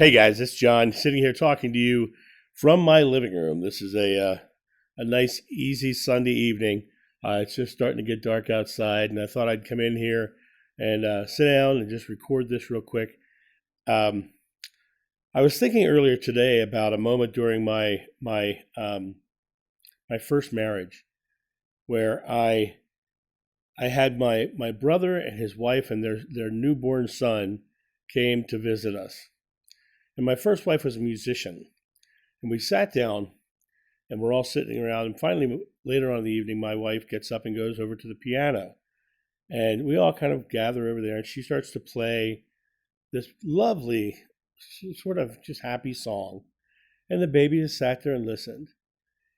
Hey guys, it's John sitting here talking to you from my living room. This is a nice, easy Sunday evening. It's just starting to get dark outside, and I thought I'd come in here and sit down and just record this real quick. Um, I was thinking earlier today about a moment during my first marriage where I had my brother and his wife and their newborn son came to visit us. And my first wife was a musician. And we sat down and we're all sitting around. And finally, later on in the evening, my wife gets up and goes over to the piano. And we all kind of gather over there. And she starts to play this lovely, sort of just happy song. And the baby just sat there and listened.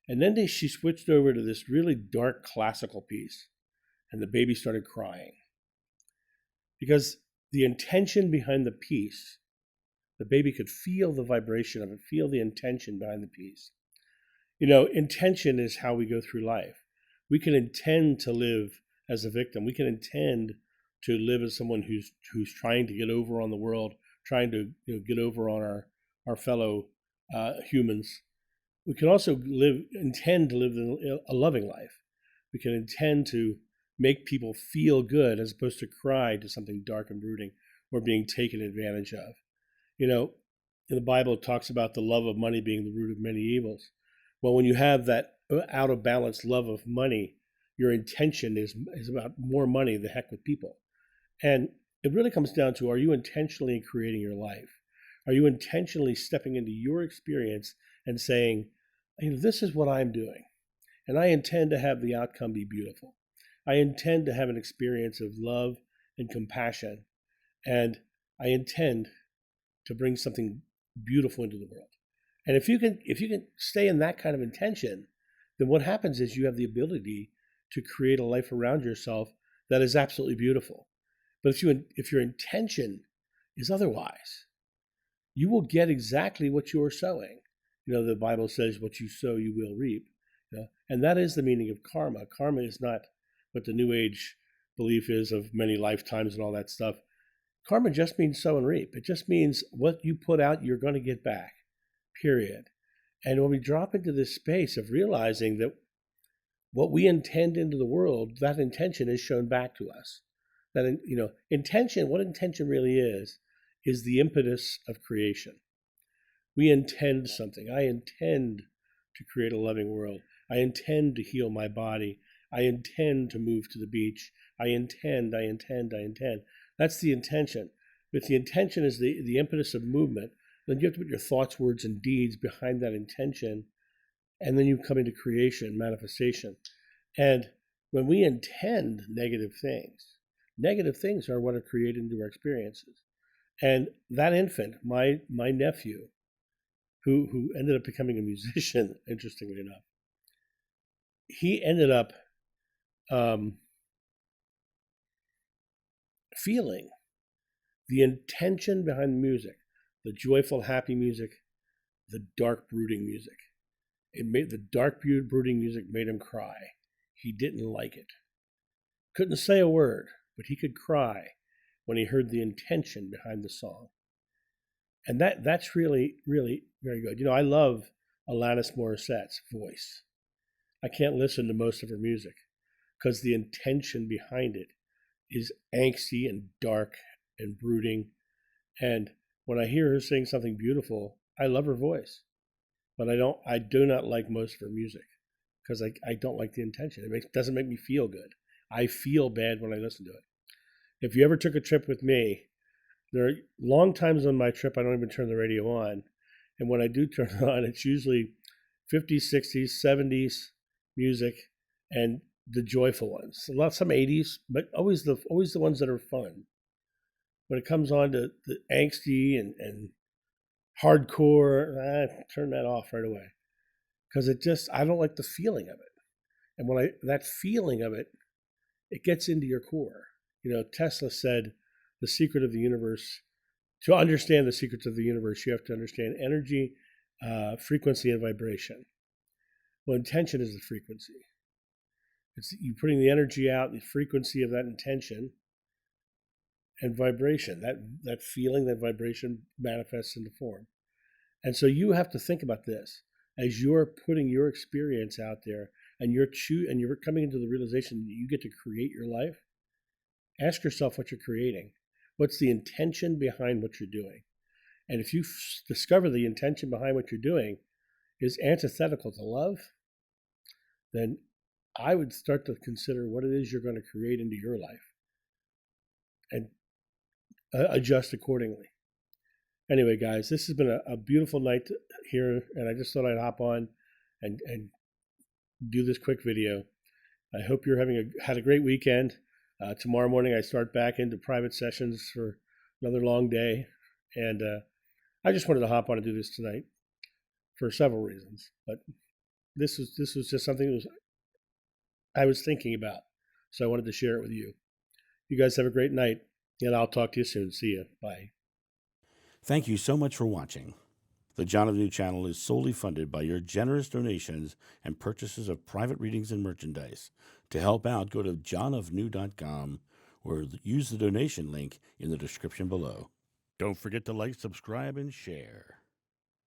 And then she switched over to this really dark classical piece. And the baby started crying. Because the intention behind the piece, the baby could feel the vibration of it, feel the intention behind the piece. You know, intention is how we go through life. We can intend to live as a victim. We can intend to live as someone who's trying to get over on the world, trying to get over on our fellow humans. We can also intend to live a loving life. We can intend to make people feel good as opposed to cry to something dark and brooding or being taken advantage of. You know, in the Bible, it talks about the love of money being the root of many evils. Well, when you have that out of balance love of money, your intention is about more money, the heck with people. And it really comes down to, are you intentionally creating your life? Are you intentionally stepping into your experience and saying, this is what I'm doing, and I intend to have the outcome be beautiful. I intend to have an experience of love and compassion, and I intend to bring something beautiful into the world. And if you can stay in that kind of intention, then what happens is you have the ability to create a life around yourself that is absolutely beautiful. But if your intention is otherwise, you will get exactly what you're sowing. The Bible says, what you sow, you will reap. And that is the meaning of karma. Karma is not what the New Age belief is of many lifetimes and all that stuff. Karma just means sow and reap. It just means what you put out, you're going to get back, period. And when we drop into this space of realizing that what we intend into the world, that intention is shown back to us. That, intention, what intention really is the impetus of creation. We intend something. I intend to create a loving world. I intend to heal my body. I intend to move to the beach. I intend. That's the intention. If the intention is the impetus of movement, then you have to put your thoughts, words, and deeds behind that intention, and then you come into creation, manifestation. And when we intend negative things are what are created into our experiences. And that infant, my nephew, who ended up becoming a musician, interestingly enough, he ended up feeling the intention behind the music, the joyful, happy music, the dark, brooding music. The dark, brooding music made him cry. He didn't like it. Couldn't say a word, but he could cry when he heard the intention behind the song. And that's really, really very good. I love Alanis Morissette's voice. I can't listen to most of her music because the intention behind it is angsty and dark and brooding. And when I hear her sing something beautiful, I love her voice. But I do not like most of her music because I don't like the intention. It doesn't make me feel good. I feel bad when I listen to it. If you ever took a trip with me, there are long times on my trip I don't even turn the radio on. And when I do turn it on, it's usually 50s, 60s, 70s music and the joyful ones. Some 80s, but always the ones that are fun. When it comes on to the angsty and hardcore, turn that off right away. Because I don't like the feeling of it. And when that feeling of it, it gets into your core. Tesla said, the secret of the universe, to understand the secrets of the universe, you have to understand energy, frequency, and vibration. Well, intention is the frequency. It's you putting the energy out, the frequency of that intention, and vibration. That feeling, that vibration manifests into form. And so you have to think about this as you're putting your experience out there, and you're coming into the realization that you get to create your life. Ask yourself what you're creating. What's the intention behind what you're doing? And if you discover the intention behind what you're doing is antithetical to love, then I would start to consider what it is you're going to create into your life and adjust accordingly. Anyway, guys, this has been a beautiful night here, and I just thought I'd hop on and do this quick video. I hope you're had a great weekend. Tomorrow morning, I start back into private sessions for another long day, and I just wanted to hop on and do this tonight for several reasons. But this was just something I was thinking about, so I wanted to share it with you. You guys have a great night, and I'll talk to you soon. See you. Bye. Thank you so much for watching. The John of New channel is solely funded by your generous donations and purchases of private readings and merchandise. To help out, go to johnofnew.com or use the donation link in the description below. Don't forget to like, subscribe, and share.